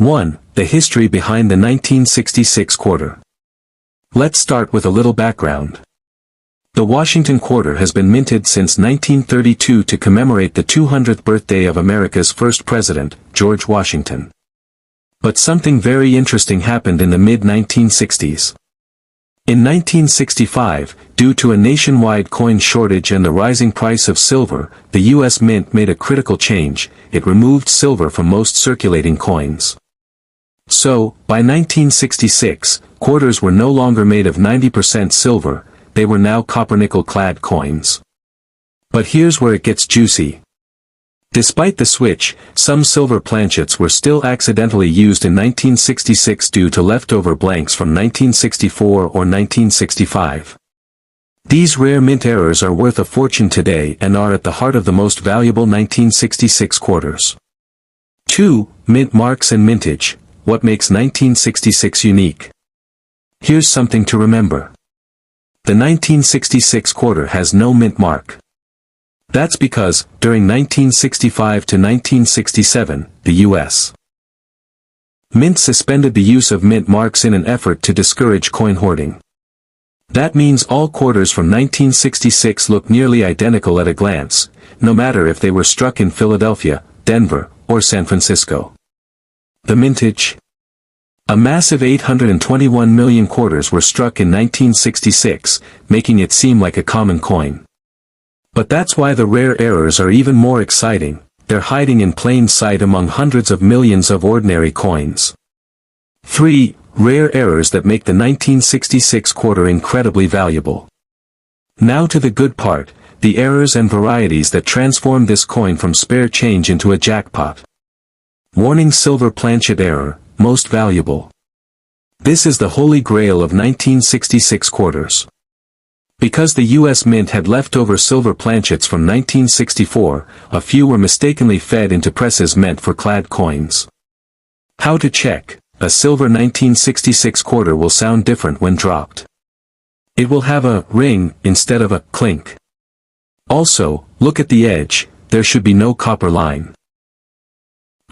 1. The history behind the 1966 quarter. Let's start with a little background. The Washington quarter has been minted since 1932 to commemorate the 200th birthday of America's first president, George Washington. But something very interesting happened in the mid-1960s. In 1965, due to a nationwide coin shortage and the rising price of silver, the U.S. Mint made a critical change. It removed silver from most circulating coins. So, by 1966, quarters were no longer made of 90% silver, they were now copper-nickel-clad coins. But here's where it gets juicy. Despite the switch, some silver planchets were still accidentally used in 1966 due to leftover blanks from 1964 or 1965. These rare mint errors are worth a fortune today and are at the heart of the most valuable 1966 quarters. 2. Mint marks and mintage. What makes 1966 unique? Here's something to remember. The 1966 quarter has no mint mark. That's because, during 1965 to 1967, the U.S. Mint suspended the use of mint marks in an effort to discourage coin hoarding. That means all quarters from 1966 look nearly identical at a glance, no matter if they were struck in Philadelphia, Denver, or San Francisco. The mintage? A massive 821 million quarters were struck in 1966, making it seem like a common coin. But that's why the rare errors are even more exciting. They're hiding in plain sight among hundreds of millions of ordinary coins. 3. Rare errors that make the 1966 quarter incredibly valuable. Now to the good part, the errors and varieties that transform this coin from spare change into a jackpot. Warning: silver planchet error, most valuable. This is the holy grail of 1966 quarters. Because the U.S. Mint had leftover silver planchets from 1964, a few were mistakenly fed into presses meant for clad coins. How to check? A silver 1966 quarter will sound different when dropped. It will have a ring instead of a clink. Also, look at the edge, there should be no copper line.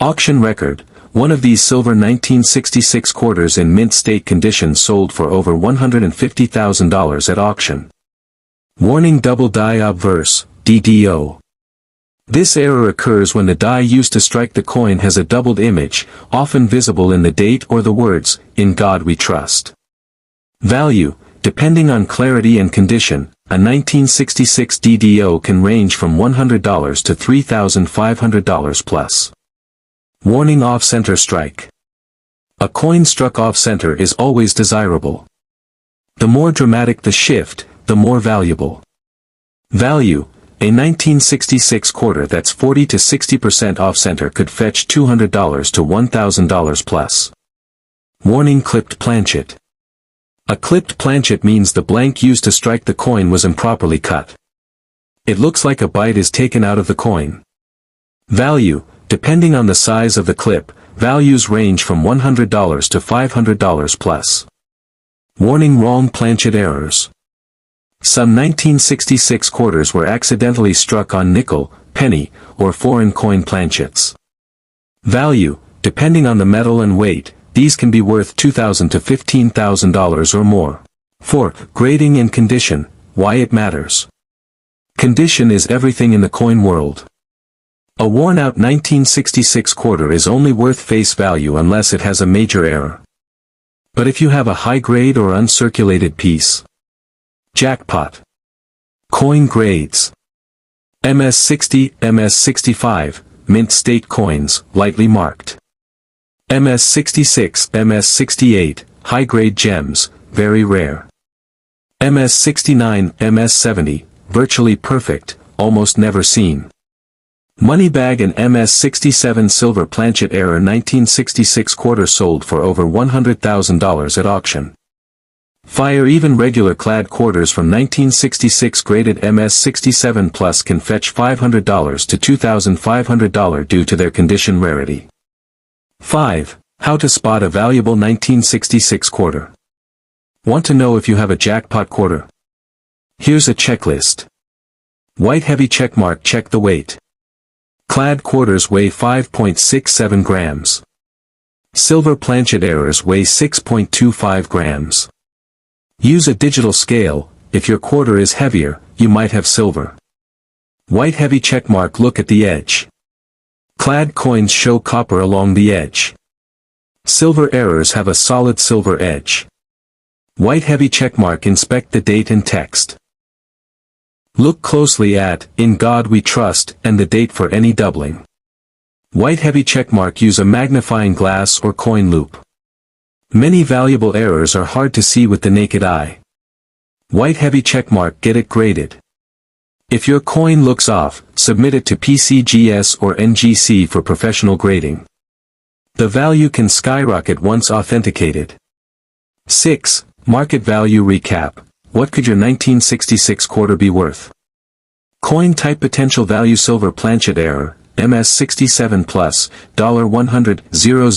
Auction record. One of these silver 1966 quarters in mint state condition sold for over $150,000 at auction. Warning: double die obverse, DDO. This error occurs when the die used to strike the coin has a doubled image, often visible in the date or the words, "In God We Trust." Value: depending on clarity and condition, a 1966 DDO can range from $100 to $3,500 plus. Warning: off-center strike. A coin struck off-center is always desirable. The more dramatic the shift, the more valuable. Value: a 1966 quarter that's 40 to 60% off-center could fetch $200 to $1,000 plus. Warning: clipped planchet. A clipped planchet means the blank used to strike the coin was improperly cut. It looks like a bite is taken out of the coin. Value: depending on the size of the clip, values range from $100 to $500 plus. Warning: wrong planchet errors. Some 1966 quarters were accidentally struck on nickel, penny, or foreign coin planchets. Value: depending on the metal and weight, these can be worth $2,000 to $15,000 or more. 4. Grading and condition, why it matters. Condition is everything in the coin world. A worn-out 1966 quarter is only worth face value unless it has a major error. But if you have a high-grade or uncirculated piece, jackpot. Coin grades. MS-60, MS-65, mint state coins, lightly marked. MS-66, MS-68, high-grade gems, very rare. MS-69, MS-70, virtually perfect, almost never seen. Moneybag and MS-67 silver planchet error 1966 quarter sold for over $100,000 at auction. Fire: even regular clad quarters from 1966 graded MS-67 plus can fetch $500 to $2,500 due to their condition rarity. 5. How to spot a valuable 1966 quarter. Want to know if you have a jackpot quarter? Here's a checklist. White heavy checkmark, check the weight. Clad quarters weigh 5.67 grams. Silver planchet errors weigh 6.25 grams. Use a digital scale. If your quarter is heavier, you might have silver. White heavy checkmark, look at the edge. Clad coins show copper along the edge. Silver errors have a solid silver edge. White heavy checkmark, inspect the date and text. Look closely at "In God We Trust" and the date for any doubling. White heavy checkmark, use a magnifying glass or coin loop. Many valuable errors are hard to see with the naked eye. White heavy checkmark, get it graded. If your coin looks off, submit it to PCGS or NGC for professional grading. The value can skyrocket once authenticated. 6. Market value recap. What could your 1966 quarter be worth? Coin type, potential value, silver planchet error, MS67 plus, $100, 000,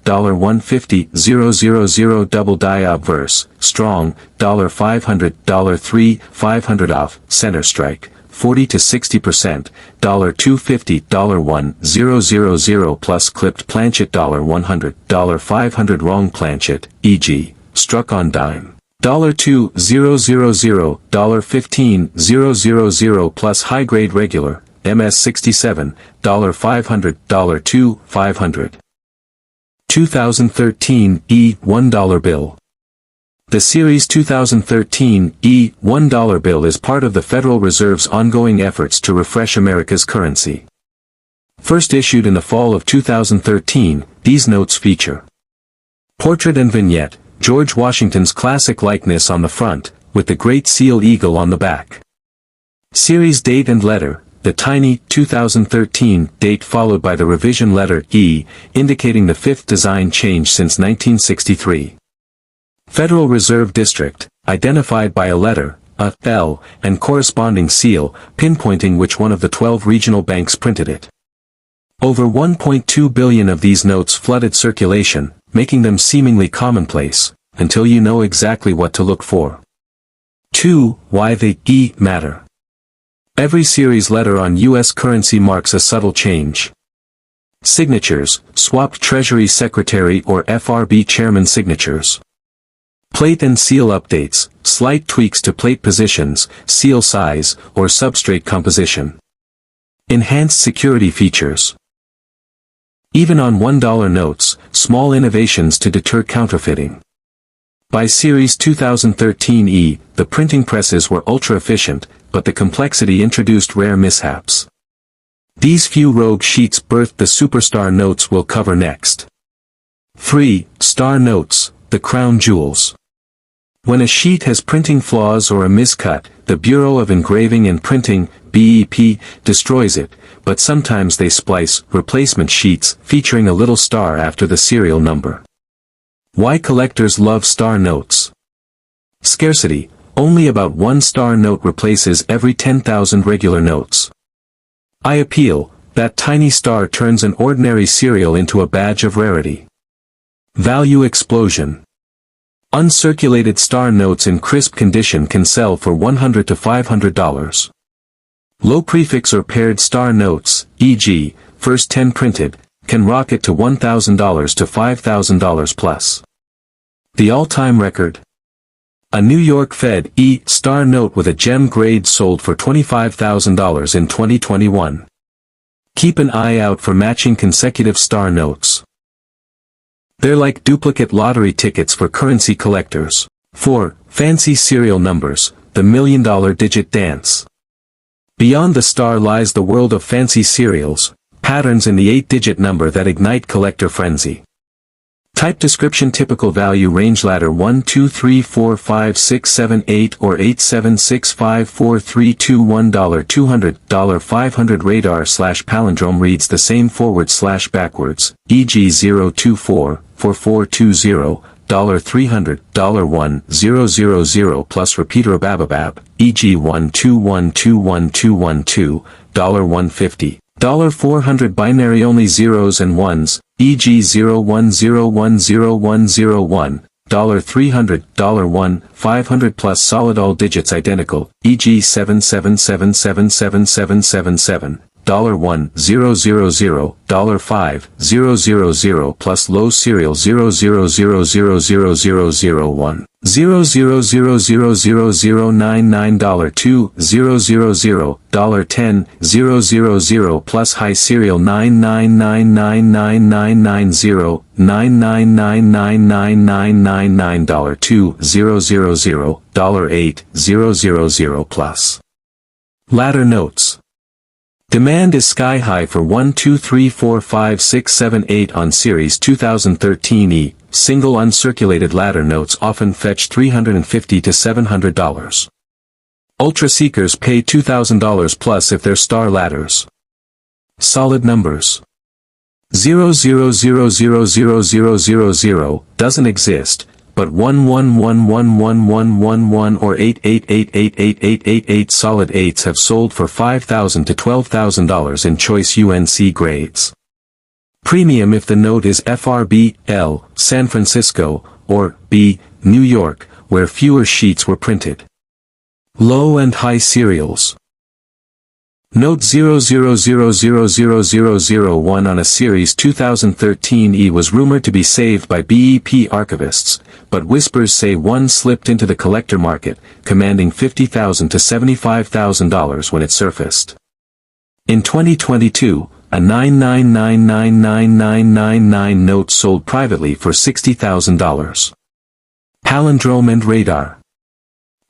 $150, 000, double die obverse, strong, $500, $3, 500 off, center strike, 40 to 60%, $250, $1, 000 plus clipped planchet, $100, 500 wrong planchet, e.g., struck on dime. $2, 000, $15, 000 plus high grade regular, MS67, $500, $2, 500. 2013 $1 bill. The Series 2013 $1 bill is part of the Federal Reserve's ongoing efforts to refresh America's currency. First issued in the fall of 2013, these notes feature portrait and vignette, George Washington's classic likeness on the front, with the Great Seal Eagle on the back. Series date and letter, the tiny 2013 date followed by the revision letter E, indicating the fifth design change since 1963. Federal Reserve District, identified by a letter, a L, and corresponding seal, pinpointing which one of the 12 regional banks printed it. Over 1.2 billion of these notes flooded circulation, making them seemingly commonplace, until you know exactly what to look for. 2. Why the E matter. Every series letter on U.S. currency marks a subtle change. Signatures, swapped Treasury Secretary or FRB Chairman signatures. Plate and seal updates, slight tweaks to plate positions, seal size, or substrate composition. Enhanced security features. Even on $1 notes, small innovations to deter counterfeiting. By Series 2013 E, the printing presses were ultra-efficient, but the complexity introduced rare mishaps. These few rogue sheets birthed the superstar notes we'll cover next. 3. Star notes, the crown jewels. When a sheet has printing flaws or a miscut, the Bureau of Engraving and Printing, BEP, destroys it, but sometimes they splice replacement sheets featuring a little star after the serial number. Why collectors love star notes. Scarcity, only about one star note replaces every 10,000 regular notes. I appeal, that tiny star turns an ordinary serial into a badge of rarity. Value explosion. Uncirculated star notes in crisp condition can sell for $100 to $500. Low prefix or paired star notes, e.g., first 10 printed, can rocket to $1,000 to $5,000 plus. The all-time record? A New York Fed star note with a gem grade sold for $25,000 in 2021. Keep an eye out for matching consecutive star notes. They're like duplicate lottery tickets for currency collectors. 4. Fancy serial numbers, the $1 million digit dance. Beyond the star lies the world of fancy serials, patterns in the 8-digit number that ignite collector frenzy. Type description, typical value range, ladder 1 2 3 4 5 6 7 8 or 8 7 6 5 4 3 2 $1 $200 $500 radar / palindrome reads the same forward / backwards, e.g. 024 4420 $300 $1 000 plus repeater bababab, e.g. 1212112 $150 $400 binary only zeros and ones, e.g. 01010101, $300 $1 500 plus solid all digits identical, e.g. 77777777, $1,000, $5,000 plus low serial 0000001, $0000099, $2,000, $10,000 plus high serial 999999990, $9999999, $2,000, $8,000 plus. Ladder notes. Demand is sky-high for 1 2 3 4 5 6 7 8 on Series 2013 E. Single uncirculated ladder notes often fetch $350 to $700. Ultra seekers pay $2,000 plus if they're star ladders. Solid numbers. 000000000 doesn't exist, but 1111111 or 888888888 solid 8s have sold for $5,000 to $12,000 in choice UNC grades. Premium if the note is FRB, L, San Francisco, or B, New York, where fewer sheets were printed. Low and high serials. Note 0000001 on a Series 2013 E was rumored to be saved by BEP archivists, but whispers say one slipped into the collector market, commanding $50,000 to $75,000 when it surfaced. In 2022, a 9999999 note sold privately for $60,000. Palindrome and radar.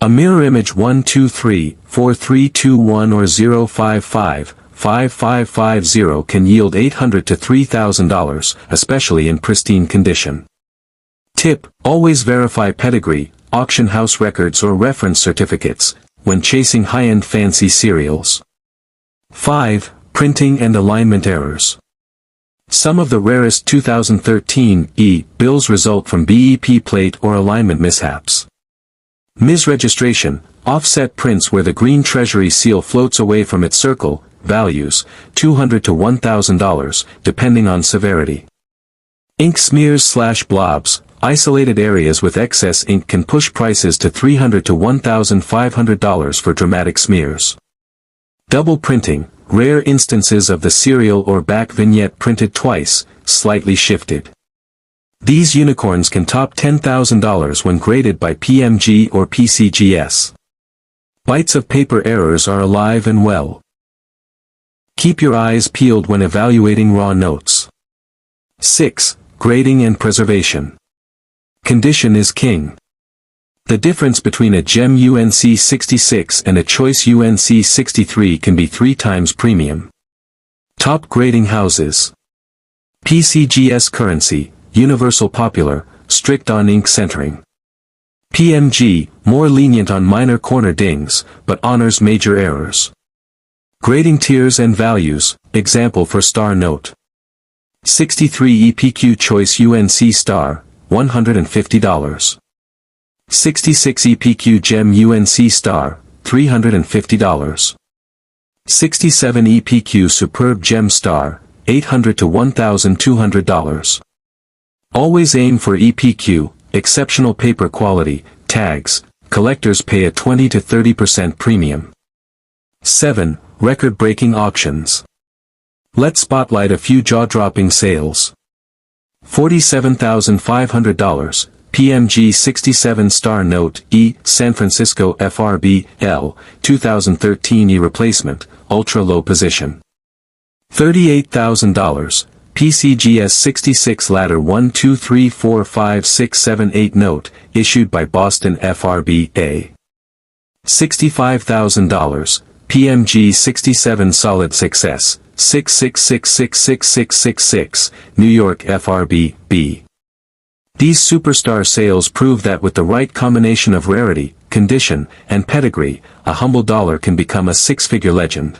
A mirror image 123, 4321 or 055, 5550 can yield $800 to $3,000, especially in pristine condition. Tip: always verify pedigree, auction house records or reference certificates, when chasing high-end fancy serials. 5. Printing and alignment errors. Some of the rarest 2013 E bills result from BEP plate or alignment mishaps. Misregistration, offset prints where the green treasury seal floats away from its circle, values, $200 to $1,000, depending on severity. Ink smears/blobs, isolated areas with excess ink can push prices to $300 to $1,500 for dramatic smears. Double printing, rare instances of the serial or back vignette printed twice, slightly shifted. These unicorns can top $10,000 when graded by PMG or PCGS. Bites of paper errors are alive and well. Keep your eyes peeled when evaluating raw notes. 6. Grading and preservation. Condition is king. The difference between a gem UNC 66 and a choice UNC 63 can be 3 times premium. Top grading houses. PCGS Currency, Universal Popular, strict on ink centering. PMG, more lenient on minor corner dings, but honors major errors. Grading tiers and values, example for star note. 63 EPQ Choice UNC Star, $150. 66 EPQ Gem UNC Star, $350. 67 EPQ Superb Gem Star, $800 to $1,200. Always aim for EPQ, exceptional paper quality, tags, collectors pay a 20 to 30% premium. 7. Record-breaking auctions. Let's spotlight a few jaw-dropping sales. $47,500, PMG 67 Star Note, E, San Francisco FRB, L, 2013 E replacement, ultra-low position. $38,000, PCGS 66 Ladder 1 2 3 4 5 6 7 8 Note, issued by Boston FRB, A. $65,000, PMG 67 Solid Success, 666666666, New York FRB, B. These superstar sales prove that with the right combination of rarity, condition, and pedigree, a humble dollar can become a six-figure legend.